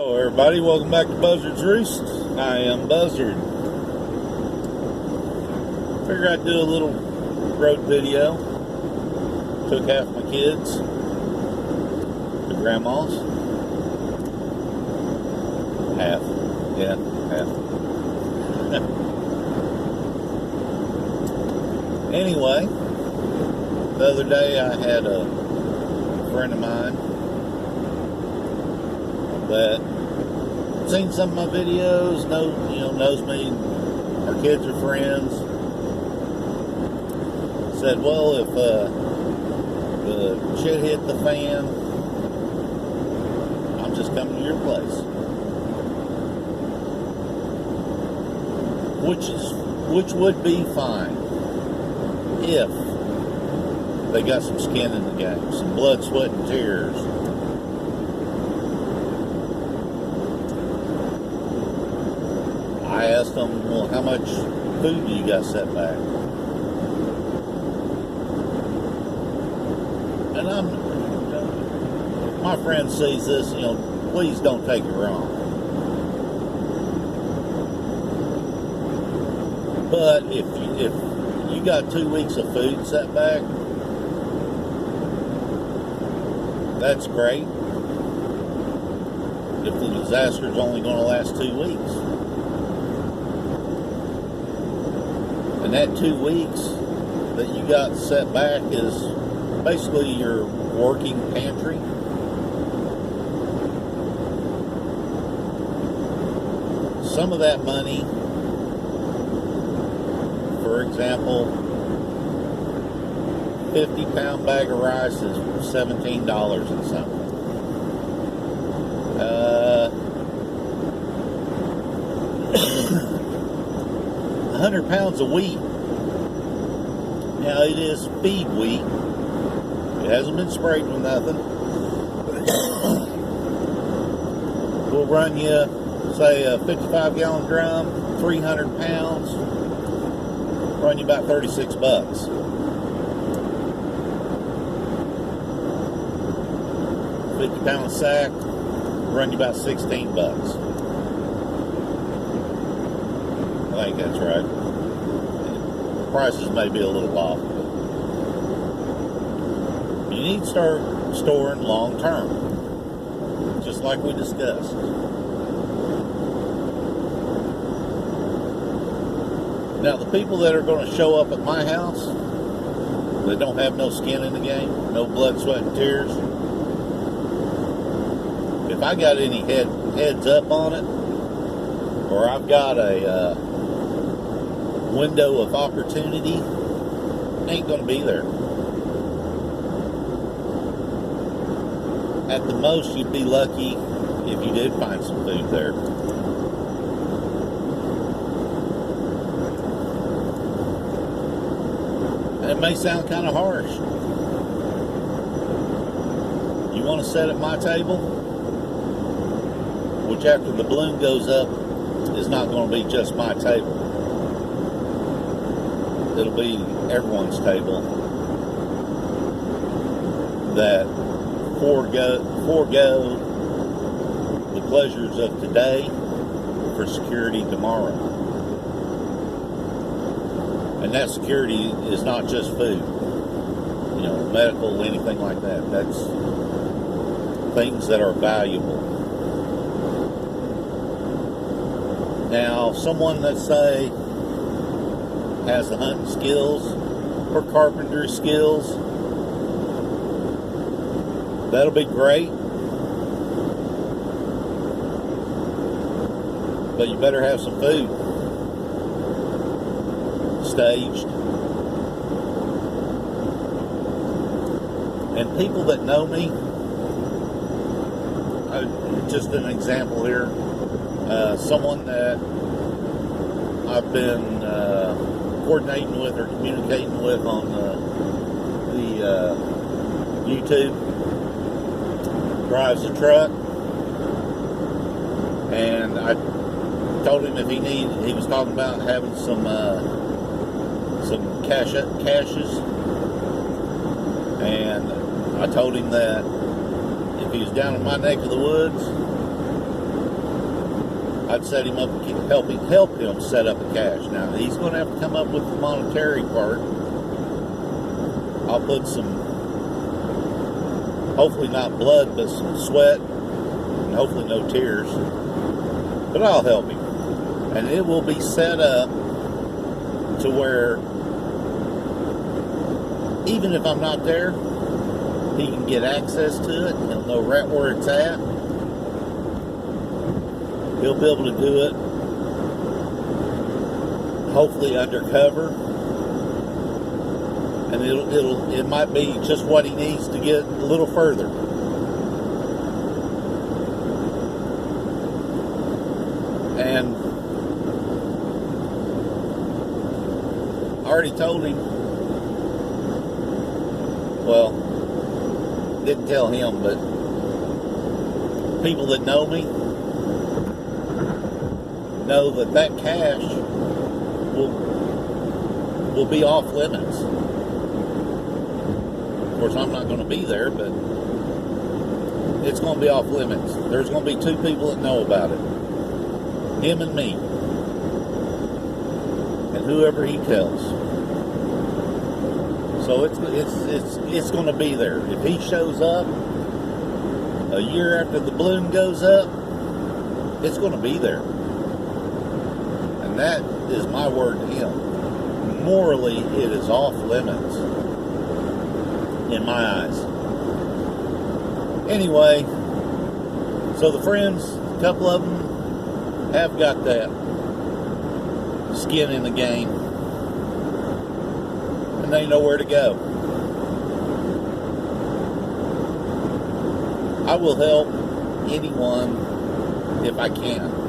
Hello everybody, welcome back to Buzzard-Roost. I am Buzzard. Figured I'd do a little road video. Took half my kids to grandma's. Half. Anyway, the other day I had a friend of mine that seen some of my videos, knows me, our kids are friends. Said, well, if the shit hit the fan, I'm just coming to your place. Which would be fine if they got some skin in the game, some blood, sweat, and tears. I asked them, well, how much food do you got set back? And my friend sees this, please don't take it wrong. But if you got 2 weeks of food set back, that's great. If the disaster is only going to last 2 weeks. And that 2 weeks that you got set back is basically your working pantry. Some of that money, for example, 50-pound bag of rice is $17 and something. 100 pounds of wheat. Now, it is feed wheat. It hasn't been sprayed with nothing. We'll run you, say, a 55-gallon drum, 300 pounds, run you about 36 bucks. $50-pound sack, run you about 16 bucks. I think that's right. Prices may be a little off. You need to start storing long term, just like we discussed. Now, the people that are going to show up at my house, they don't have no skin in the game, no blood, sweat, and tears. If I got any heads up on it, or I've got a window of opportunity, ain't going to be there. At the most, you'd be lucky if you did find some food there. It may sound kind of harsh. You want to sit at my table, which after the balloon goes up is not going to be just my table. It'll be everyone's table that forego the pleasures of today for security tomorrow. And that security is not just food, medical, anything like that. That's things that are valuable. Now, someone that, say, has the hunting skills or carpentry skills, that'll be great. But you better have some food staged. And people that know me, just an example here, someone that I've been coordinating with or communicating with on the YouTube, drives a truck, and I told him if he was talking about having some caches, and I told him that if he was down in my neck of the woods, I'd set him up, help him set up a cache. Now, he's going to have to come up with the monetary part. I'll put some, hopefully not blood, but some sweat, and hopefully no tears. But I'll help him. And it will be set up to where even if I'm not there, he can get access to it. He'll know right where it's at. He'll be able to do it, hopefully undercover, and it might be just what he needs to get a little further. And I already told him. Well, didn't tell him, but people that know me know that cache will be off limits. Of course, I'm not going to be there, but it's going to be off limits. There's going to be 2 people that know about it. Him and me. And whoever he tells. So it's going to be there. If he shows up a year after the balloon goes up, it's going to be there. And that is my word to him. Morally, it is off limits in my eyes. Anyway, so the friends, a couple of them have got that skin in the game, and they know where to go. I will help anyone if I can,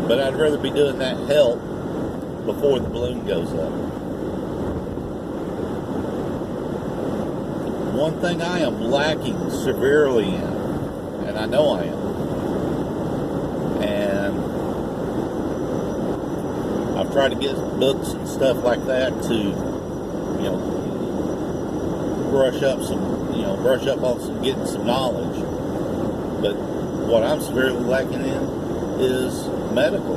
but I'd rather be doing that help before the balloon goes up. One thing I am lacking severely in, and I know I am, and I've tried to get books and stuff like that to, brush up on some, getting some knowledge. But what I'm severely lacking in is medical.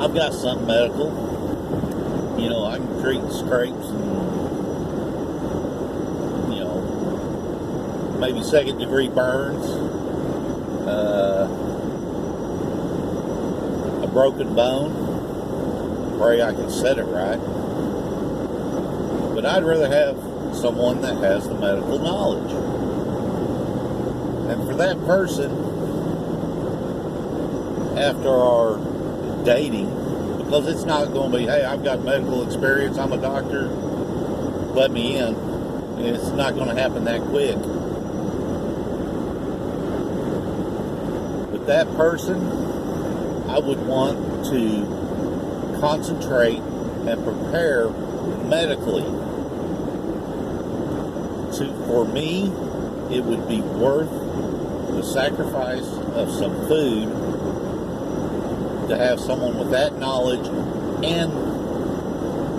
I've got some medical. I can treat scrapes and, maybe 2nd-degree burns, a broken bone. Pray I can set it right. But I'd rather have someone that has the medical knowledge. And for that person, after our dating, because it's not going to be, hey, I've got medical experience, I'm a doctor, let me in. It's not going to happen that quick. With that person, I would want to concentrate and prepare medically. For me, it would be worth the sacrifice of some food to have someone with that knowledge and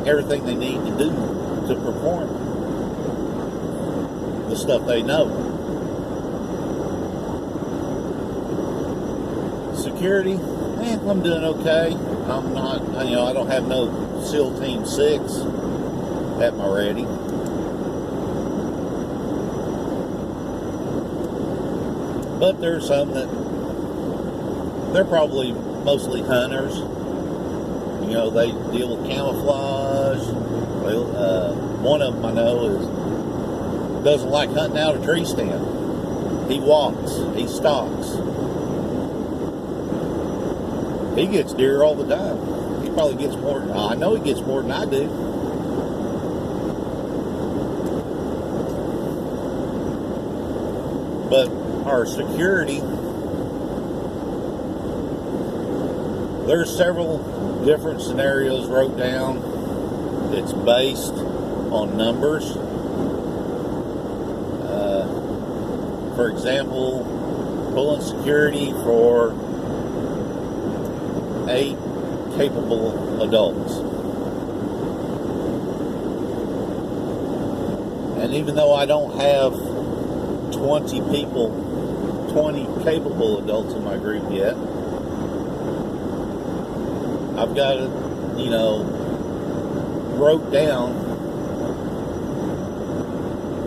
everything they need to do to perform the stuff they know. Security, I'm doing okay. I'm not, I don't have no SEAL Team 6 at my ready. But there's some that they're probably mostly hunters. They deal with camouflage. One of them I know doesn't like hunting out a tree stand. He walks. He stalks. He gets deer all the time. He probably gets more. I know he gets more than I do. But our security, there's several different scenarios wrote down. It's based on numbers. For example, pulling security for 8 capable adults. And even though I don't have 20 people 20 capable adults in my group yet. I've got it, wrote down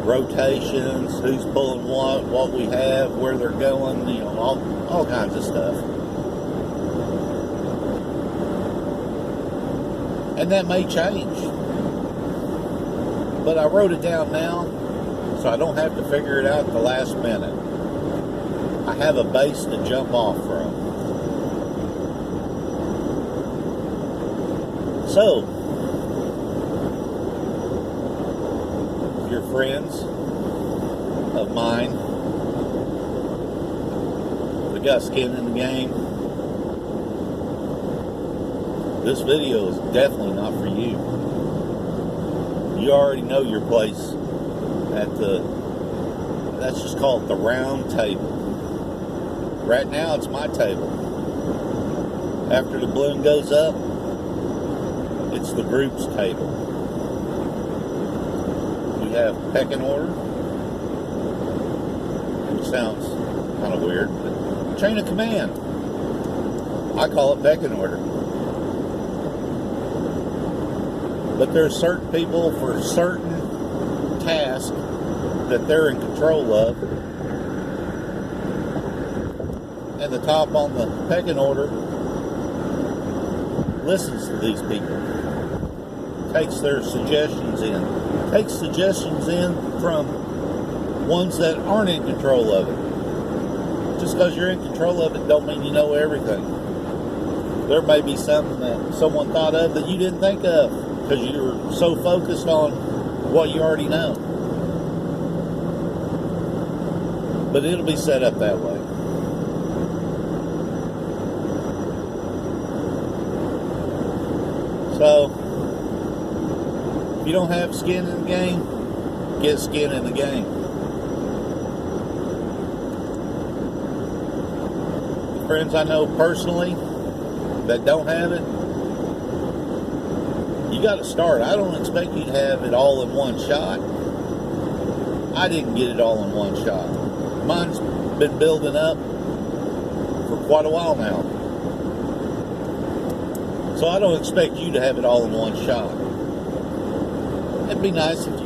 rotations, who's pulling what we have, where they're going, all kinds of stuff. And that may change. But I wrote it down now, so I don't have to figure it out at the last minute. I have a base to jump off from. So, if you're friends of mine that got skin in the game, this video is definitely not for you. You already know your place at let's just call it the round table. Right now it's my table. After the balloon goes up, it's the group's table. We have pecking order, which sounds kind of weird, but chain of command. I call it pecking order. But there's certain people for certain tasks that they're in control of. And the top on the pecking order listens to these people. Takes their suggestions in. Takes suggestions in from ones that aren't in control of it. Just because you're in control of it don't mean you know everything. There may be something that someone thought of that you didn't think of, because you're so focused on what you already know. But it'll be set up that way. So, if you don't have skin in the game, get skin in the game. The friends I know personally that don't have it, you got to start. I don't expect you to have it all in one shot. I didn't get it all in one shot. Mine's been building up for quite a while now. So I don't expect you to have it all in one shot. It'd be nice if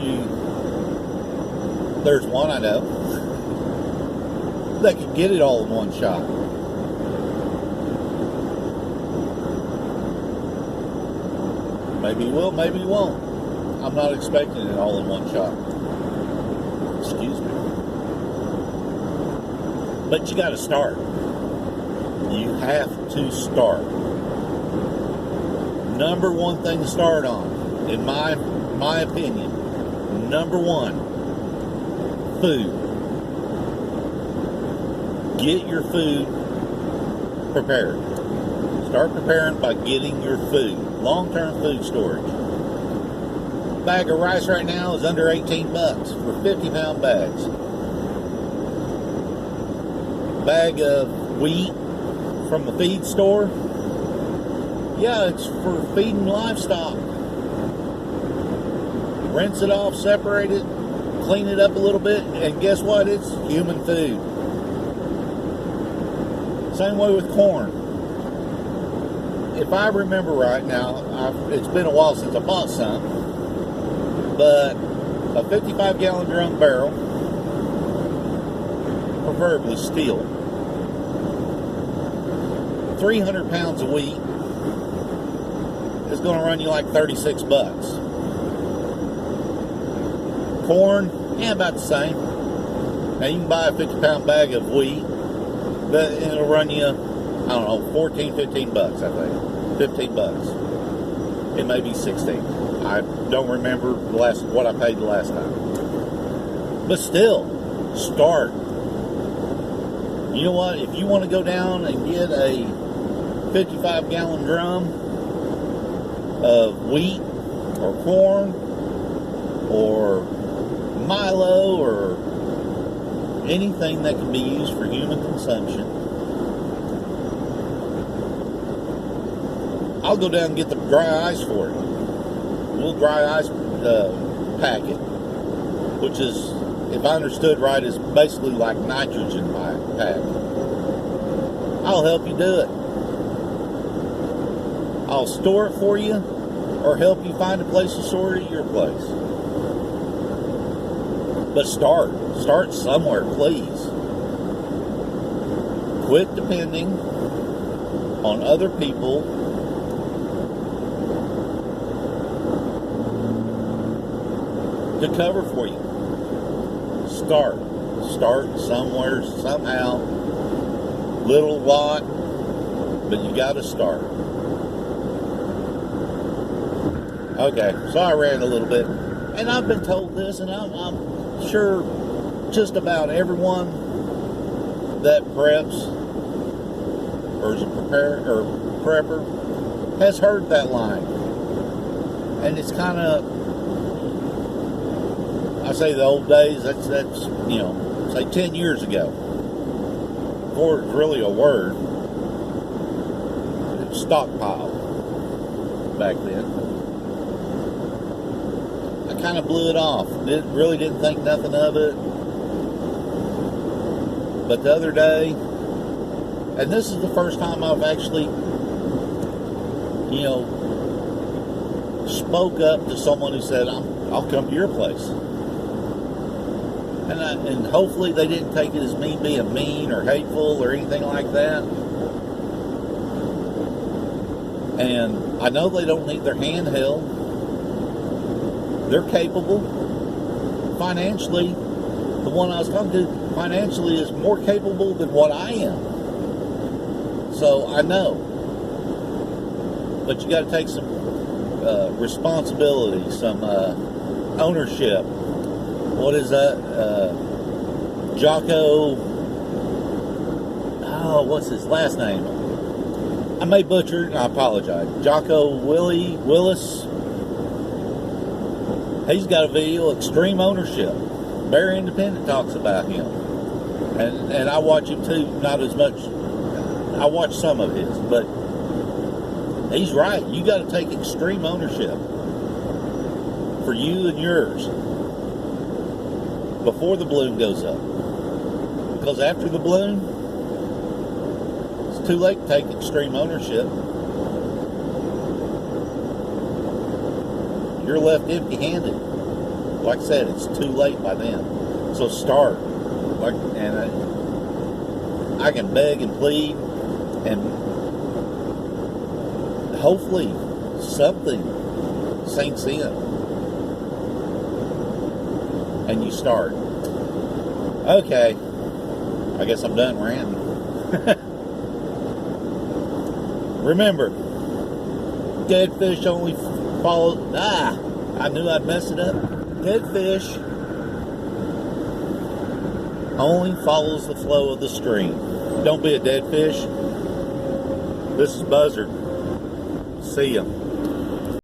there's one I know that could get it all in one shot. Maybe he will, maybe he won't. I'm not expecting it all in one shot. Excuse me. But you got to start. You have to start. Number one thing to start on, in my opinion, number one, food. Get your food prepared. Start preparing by getting your food. Long-term food storage. A bag of rice right now is under 18 bucks for 50-pound bags. A bag of wheat from the feed store, yeah, it's for feeding livestock. Rinse it off, separate it, clean it up a little bit, and guess what? It's human food. Same way with corn. If I remember right now, it's been a while since I bought some, but a 55-gallon drum barrel, preferably steel, 300 pounds of wheat is going to run you like 36 bucks. Corn, yeah, about the same. Now you can buy a 50-pound bag of wheat, but it'll run you, I don't know, 14, 15 bucks, I think. 15 bucks. It may be 16. I don't remember what I paid the last time. But still, start. You know what? If you want to go down and get a 55-gallon drum of wheat or corn or Milo or anything that can be used for human consumption, I'll go down and get the dry ice for it. A little dry ice packet, which is if I understood right, is basically like nitrogen pack. I'll help you do it. I'll store it for you or help you find a place to store it at your place. But start somewhere, please. Quit depending on other people to cover for you. Start somewhere, somehow, little lot, but you got to start. Okay, so I ran a little bit, and I've been told this, and I'm sure just about everyone that preps or is a prepper has heard that line, and it's kind of, I say the old days. That's say 10 years ago. Before it's really a word, it's stockpile back then. I kind of blew it off. Really didn't think nothing of it. But the other day, and this is the first time I've actually, spoke up to someone who said, I'll come to your place. And hopefully they didn't take it as me being mean or hateful or anything like that. And I know they don't need their hand held. They're capable. Financially, the one I was talking to financially is more capable than what I am. So I know. But you got to take some responsibility, some ownership. What is that? Jocko. Oh, what's his last name? I may butcher it, and I apologize. Jocko Willis. He's got a video, Extreme Ownership. Very Independent talks about him. And I watch him too, not as much. I watch some of his, but he's right. You got to take extreme ownership for you and yours before the balloon goes up. Because after the balloon, it's too late to take extreme ownership. You're left empty-handed. Like I said, it's too late by then. So start. I can beg and plead, and hopefully something sinks in. And you start. Okay. I guess I'm done ranting. Remember, dead fish only follow. I knew I'd mess it up. Dead fish only follows the flow of the stream. Don't be a dead fish. This is Buzzard. See ya.